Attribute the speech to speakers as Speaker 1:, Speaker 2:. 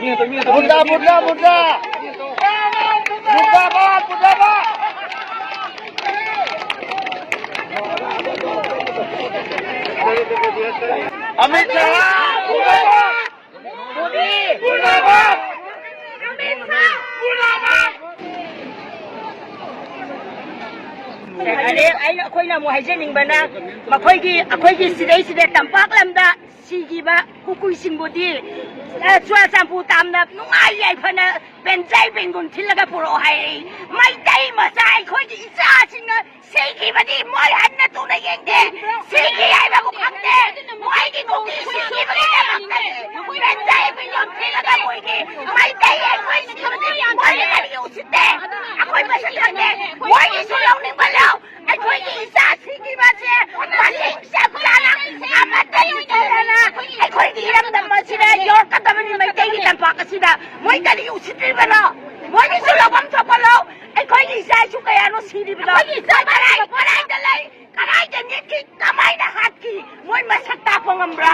Speaker 1: Bunda, bunda, bunda. Bunda ba, bunda ba. Amit Shah, bunda ba. Modi, bunda ba. Amit Shah, bunda ba.
Speaker 2: อันนี้คุยนะมัวให้เจนิงบ้านะมาคุยกี่สิได้ตั้มปากลำดาสีกีบะคุยสิงบุตรีช่วยสัมพูตามนะนุ่งไอ้ใหญ่พนะเป็นใจเป็นคนที่ละก็ปลุกให้ไม่ได้มาใส่คุยกี่ซาชิงนะสีกีบดีมวยหันนะตัวในยังเด็สีกีไอ้แบบกูขังเด็มวยกี่กูกี่สีกีบดีจะขังเด็เป็นใจเป็นคนที่ละก็มวยกี่ไม่ได้ไอ้คุยสีกีบดีมวยกี่กันอยู่สิเด็คุยมาสักครั้งเด็มวยกี่สุดลงหนึ่งมาแล้วไอ้คุยกี่ซาสีกีบดีมาเล่นสับลานะอามาเตยเตยนะไอ้คุยกี่ยังดำมาสินะยอร์กันดำนี่ไม่ได้กี่ตั้มปากสินะมวยกันอยู่สิเด็บ้านะมวยกี่สุดลงบังคับแล้วไอ้คุยกี่ซาชุกยานุสีดีบ้านะ